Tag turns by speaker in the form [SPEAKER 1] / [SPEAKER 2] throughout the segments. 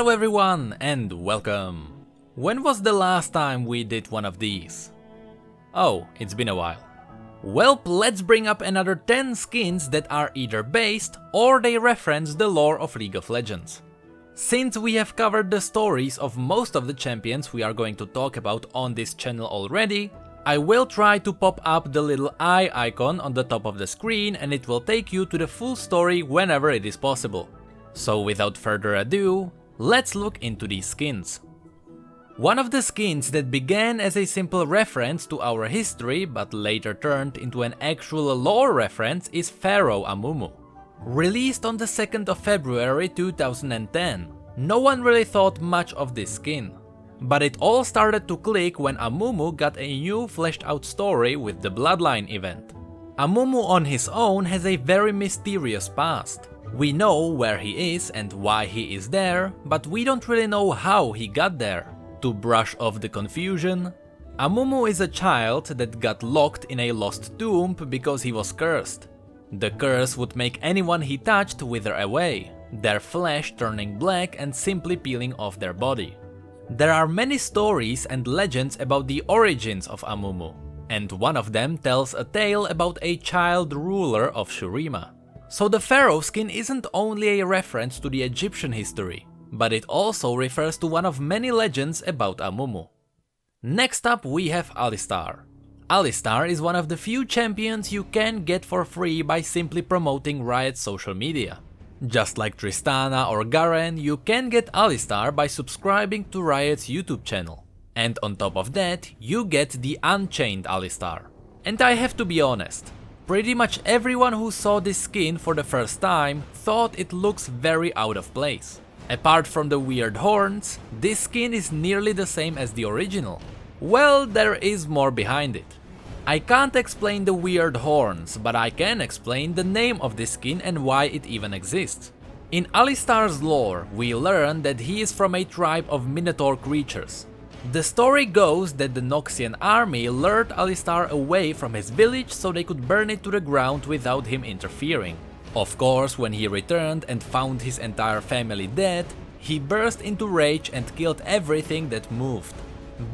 [SPEAKER 1] Hello everyone and welcome! When was the last time we did one of these? Oh, it's been a while. Welp, let's bring up another 10 skins that are either based or they reference the lore of League of Legends. Since we have covered the stories of most of the champions we are going to talk about on this channel already, I will try to pop up the little eye icon on the top of the screen and it will take you to the full story whenever it is possible. So without further ado, let's look into these skins. One of the skins that began as a simple reference to our history but later turned into an actual lore reference is Pharaoh Amumu. Released on the 2nd of February 2010, no one really thought much of this skin. But it all started to click when Amumu got a new fleshed out story with the Bloodline event. Amumu on his own has a very mysterious past. We know where he is and why he is there, but we don't really know how he got there. To brush off the confusion, Amumu is a child that got locked in a lost tomb because he was cursed. The curse would make anyone he touched wither away, their flesh turning black and simply peeling off their body. There are many stories and legends about the origins of Amumu, and one of them tells a tale about a child ruler of Shurima. So the Pharaoh skin isn't only a reference to the Egyptian history, but it also refers to one of many legends about Amumu. Next up we have Alistar. Alistar is one of the few champions you can get for free by simply promoting Riot's social media. Just like Tristana or Garen, you can get Alistar by subscribing to Riot's YouTube channel. And on top of that, you get the Unchained Alistar. And I have to be honest, pretty much everyone who saw this skin for the first time thought it looks very out of place. Apart from the weird horns, this skin is nearly the same as the original. Well, there is more behind it. I can't explain the weird horns, but I can explain the name of this skin and why it even exists. In Alistar's lore, we learn that he is from a tribe of Minotaur creatures. The story goes that the Noxian army lured Alistar away from his village so they could burn it to the ground without him interfering. Of course, when he returned and found his entire family dead, he burst into rage and killed everything that moved.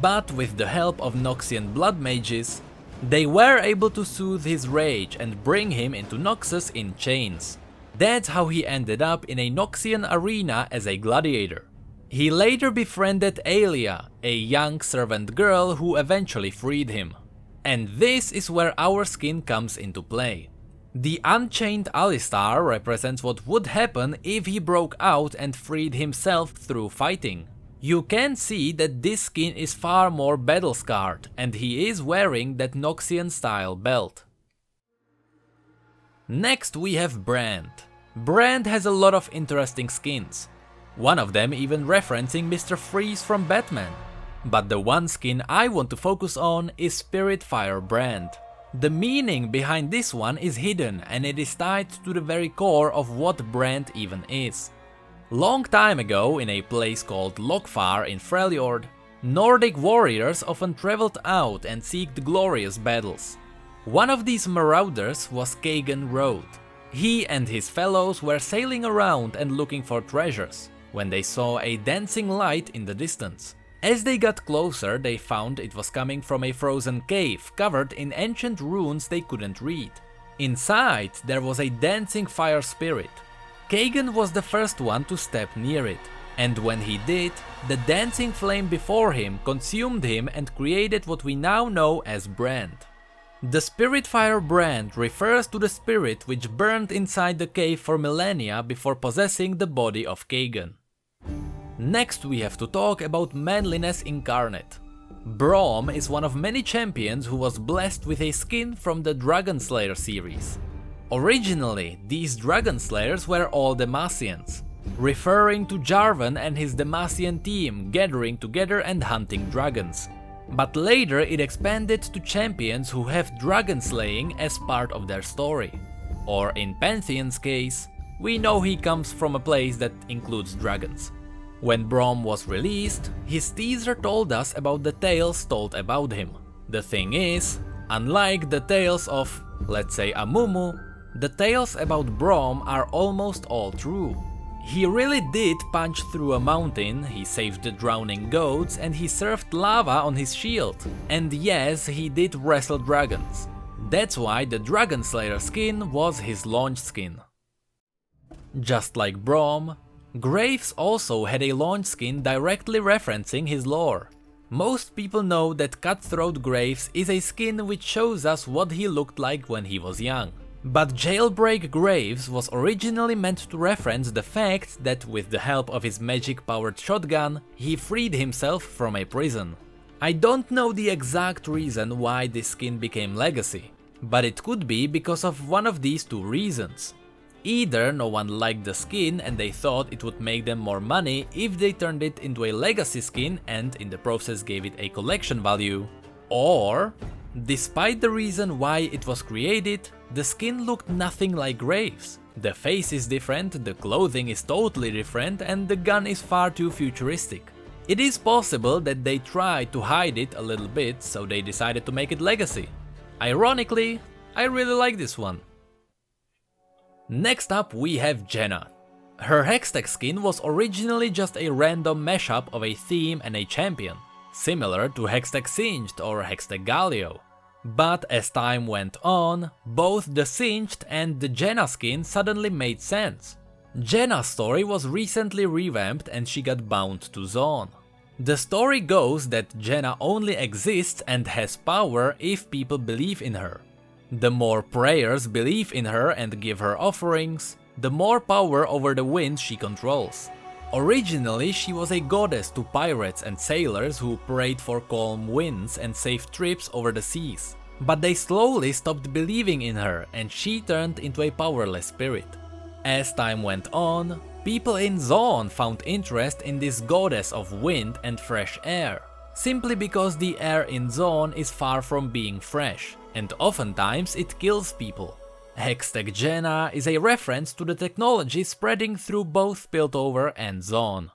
[SPEAKER 1] But with the help of Noxian blood mages, they were able to soothe his rage and bring him into Noxus in chains. That's how he ended up in a Noxian arena as a gladiator. He later befriended Talia, a young servant girl who eventually freed him. And this is where our skin comes into play. The Unchained Alistar represents what would happen if he broke out and freed himself through fighting. You can see that this skin is far more battle scarred, and he is wearing that Noxian style belt. Next we have Brand. Brand has a lot of interesting skins. One of them even referencing Mr. Freeze from Batman. But the one skin I want to focus on is Spirit Firebrand. The meaning behind this one is hidden and it is tied to the very core of what Brand even is. Long time ago, in a place called Lokfar in Freljord, Nordic warriors often traveled out and seeked glorious battles. One of these marauders was Kagan Road. He and his fellows were sailing around and looking for treasures, when they saw a dancing light in the distance. As they got closer, they found it was coming from a frozen cave covered in ancient runes they couldn't read. Inside, there was a dancing fire spirit. Kagan was the first one to step near it, and when he did, the dancing flame before him consumed him and created what we now know as Brand. The Spirit Firebrand refers to the spirit which burned inside the cave for millennia before possessing the body of Kagan. Next we have to talk about Manliness Incarnate. Braum is one of many champions who was blessed with a skin from the Dragon Slayer series. Originally, these Dragon Slayers were all Demacians, referring to Jarvan and his Demacian team gathering together and hunting dragons. But later it expanded to champions who have dragon slaying as part of their story. Or in Pantheon's case, we know he comes from a place that includes dragons. When Braum was released, his teaser told us about the tales told about him. The thing is, unlike the tales of, let's say, Amumu, the tales about Braum are almost all true. He really did punch through a mountain, he saved the drowning goats, and he served lava on his shield. And yes, he did wrestle dragons. That's why the Dragon Slayer skin was his launch skin. Just like Braum, Graves also had a launch skin directly referencing his lore. Most people know that Cutthroat Graves is a skin which shows us what he looked like when he was young. But Jailbreak Graves was originally meant to reference the fact that with the help of his magic-powered shotgun, he freed himself from a prison. I don't know the exact reason why this skin became legacy, but it could be because of one of these two reasons. Either no one liked the skin and they thought it would make them more money if they turned it into a legacy skin and in the process gave it a collection value, or, despite the reason why it was created, the skin looked nothing like Graves. The face is different, the clothing is totally different, and the gun is far too futuristic. It is possible that they tried to hide it a little bit, so they decided to make it legacy. Ironically, I really like this one. Next up we have Jenna. Her Hextech skin was originally just a random mashup of a theme and a champion, similar to Hextech Singed or Hextech Galio. But as time went on, both the Singed and the Jenna skin suddenly made sense. Jenna's story was recently revamped and she got bound to Zone. The story goes that Jenna only exists and has power if people believe in her. The more prayers believe in her and give her offerings, the more power over the wind she controls. Originally, she was a goddess to pirates and sailors who prayed for calm winds and safe trips over the seas. But they slowly stopped believing in her and she turned into a powerless spirit. As time went on, people in Zone found interest in this goddess of wind and fresh air, simply because the air in Zone is far from being fresh, and oftentimes it kills people. Hextech Jenna is a reference to the technology spreading through both Piltover and Zone.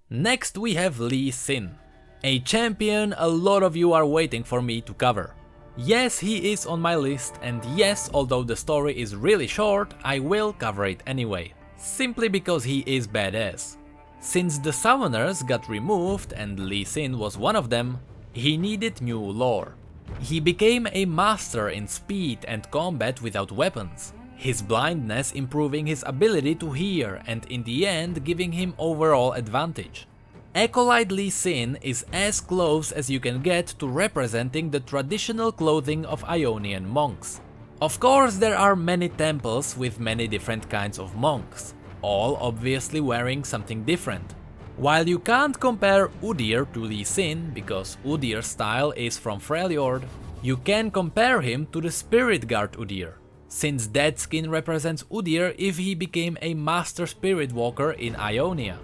[SPEAKER 1] Next we have Lee Sin, a champion a lot of you are waiting for me to cover. Yes, he is on my list, and yes, although the story is really short, I will cover it anyway, simply because he is badass. Since the summoners got removed and Lee Sin was one of them, he needed new lore. He became a master in speed and combat without weapons, his blindness improving his ability to hear and in the end giving him overall advantage. Acolyte Lee Sin is as close as you can get to representing the traditional clothing of Ionian monks. Of course, there are many temples with many different kinds of monks, all obviously wearing something different. While you can't compare Udyr to Lee Sin because Udyr's style is from Freljord, you can compare him to the Spirit Guard Udyr, since that skin represents Udyr if he became a Master Spirit Walker in Ionia.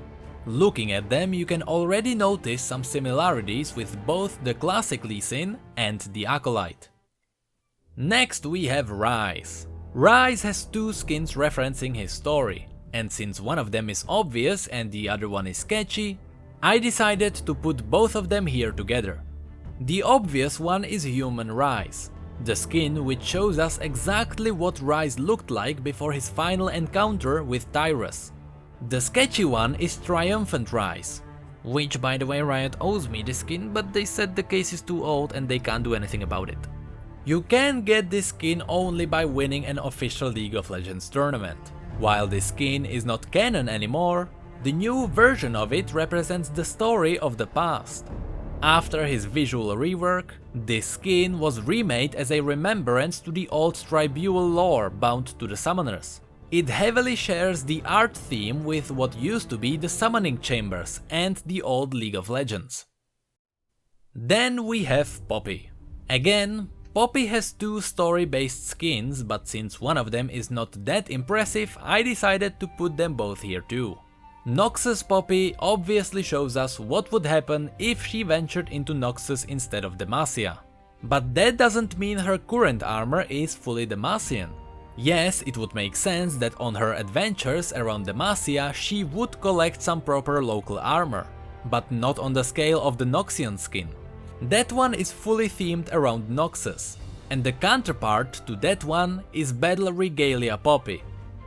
[SPEAKER 1] Looking at them, you can already notice some similarities with both the classic Lee Sin and the Acolyte. Next we have Rhys. Rhys has two skins referencing his story, and since one of them is obvious and the other one is sketchy, I decided to put both of them here together. The obvious one is Human Rhys, the skin which shows us exactly what Rhys looked like before his final encounter with Tyrus. The sketchy one is Triumphant Rhys, which by the way Riot owes me the skin, but they said the case is too old and they can't do anything about it. You can get this skin only by winning an official League of Legends tournament. While this skin is not canon anymore, the new version of it represents the story of the past. After his visual rework, this skin was remade as a remembrance to the old Tribunal lore bound to the summoners. It heavily shares the art theme with what used to be the summoning chambers and the old League of Legends. Then we have Poppy. Again, Poppy has two story-based skins, but since one of them is not that impressive, I decided to put them both here too. Noxus Poppy obviously shows us what would happen if she ventured into Noxus instead of Demacia. But that doesn't mean her current armor is fully Demacian. Yes, it would make sense that on her adventures around Demacia she would collect some proper local armor, but not on the scale of the Noxian skin. That one is fully themed around Noxus, and the counterpart to that one is Battle Regalia Poppy.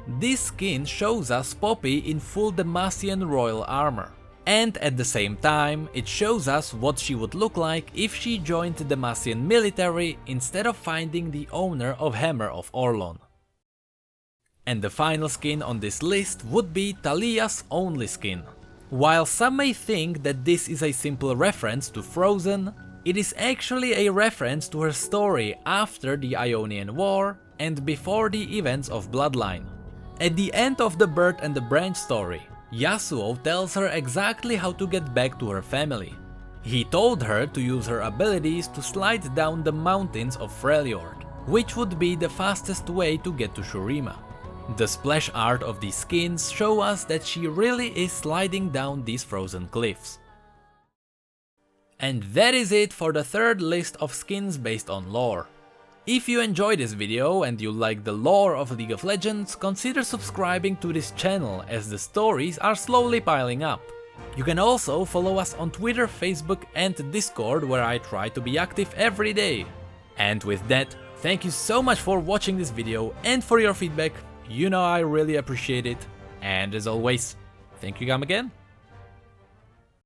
[SPEAKER 1] this skin shows us Poppy in full Demacian royal armor. And at the same time, it shows us what she would look like if she joined the Demacian military instead of finding the owner of Hammer of Orlon. And the final skin on this list would be Talia's only skin. While some may think that this is a simple reference to Frozen, it is actually a reference to her story after the Ionian War and before the events of Bloodline. At the end of the Bird and the Branch story, Yasuo tells her exactly how to get back to her family. He told her to use her abilities to slide down the mountains of Freljord, which would be the fastest way to get to Shurima. The splash art of these skins show us that she really is sliding down these frozen cliffs. And that is it for the third list of skins based on lore. If you enjoyed this video and you like the lore of League of Legends, consider subscribing to this channel as the stories are slowly piling up. You can also follow us on Twitter, Facebook and Discord, where I try to be active every day. And with that, thank you so much for watching this video and for your feedback. You know I really appreciate it. And as always, thank you again.